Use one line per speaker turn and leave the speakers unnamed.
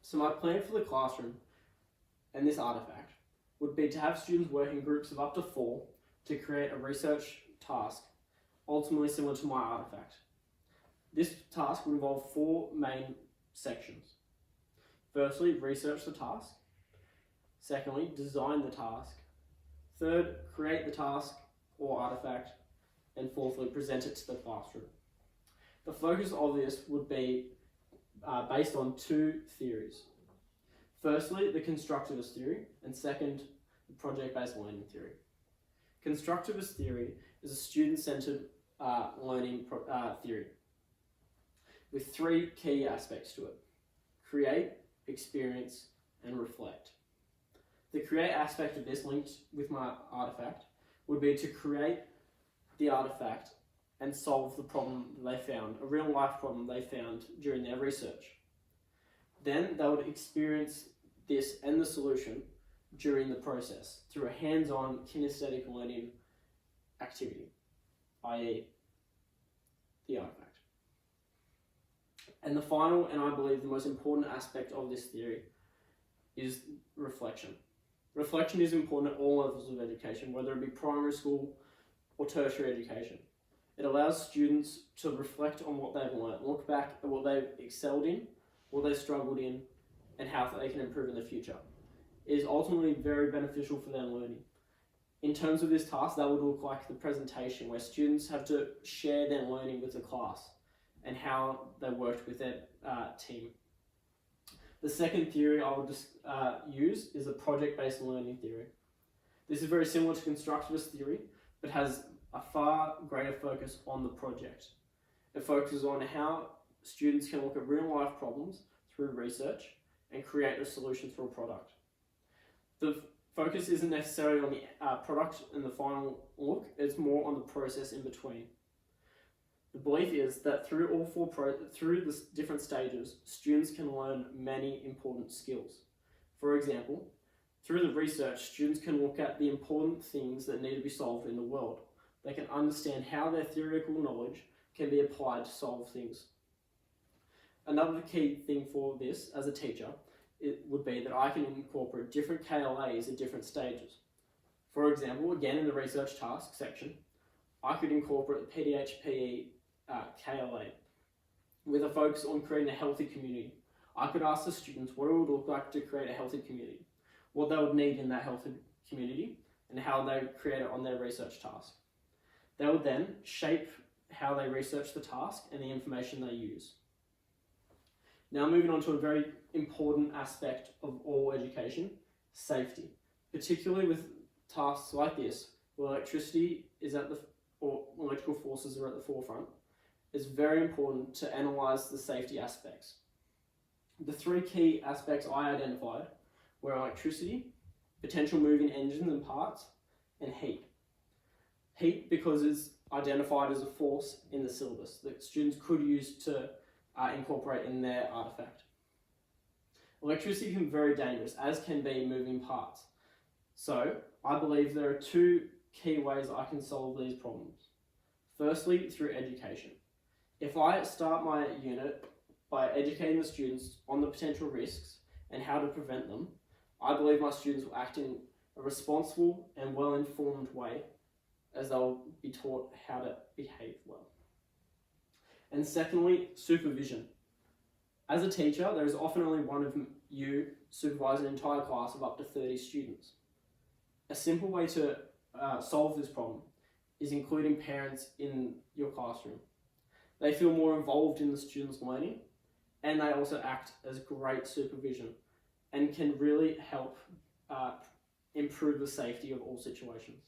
So my plan for the classroom and this artifact would be to have students work in groups of up to 4 to create a research task, ultimately similar to my artifact. This task would involve 4 main sections. Firstly, research the task. Secondly, design the task. Third, create the task or artifact. And fourthly, present it to the classroom. The focus of this would be based on 2 theories. Firstly, the constructivist theory, and second, the project-based learning theory. Constructivist theory is a student-centered learning theory with 3 key aspects to it: create, experience, and reflect. The create aspect of this, linked with my artifact, would be to create the artifact and solve the problem they found, a real life problem they found during their research. Then they would experience this and the solution during the process through a hands-on kinesthetic learning activity, i.e. the artifact. And the final, and I believe the most important aspect of this theory, is reflection. Reflection is important at all levels of education, whether it be primary school or tertiary education. It allows students to reflect on what they've learned, look back at what they've excelled in, what they struggled in, and how they can improve in the future. It is ultimately very beneficial for their learning. In terms of this task, that would look like the presentation, where students have to share their learning with the class and how they worked with their team. The second theory I would use is a project-based learning theory. This is very similar to constructivist theory, but has a far greater focus on the project. It focuses on how students can look at real-life problems through research and create a solution through a product. The focus isn't necessarily on the product and the final look, it's more on the process in between. The belief is that through through the different stages, students can learn many important skills. For example, through the research, students can look at the important things that need to be solved in the world. They can understand how their theoretical knowledge can be applied to solve things. Another key thing for this, as a teacher, it would be that I can incorporate different KLAs at different stages. For example, again in the research task section, I could incorporate the PDHPE KLA with a focus on creating a healthy community. I could ask the students what it would look like to create a healthy community, what they would need in that healthy community, and how they create it on their research task. They would then shape how they research the task and the information they use. Now moving on to a very important aspect of all education, safety. Particularly with tasks like this, where electricity is or electrical forces are at the forefront, it's very important to analyse the safety aspects. The 3 key aspects I identified were electricity, potential moving engines and parts, and heat. Heat because it's identified as a force in the syllabus that students could use to incorporate in their artifact. Electricity can be very dangerous, as can be moving parts. So I believe there are 2 key ways I can solve these problems. Firstly, through education. If I start my unit by educating the students on the potential risks and how to prevent them, I believe my students will act in a responsible and well-informed way, as they'll be taught how to behave well. And secondly, supervision. As a teacher, there is often only one of you supervising an entire class of up to 30 students. A simple way to solve this problem is including parents in your classroom. They feel more involved in the students' learning, and they also act as great supervision and can really help improve the safety of all situations.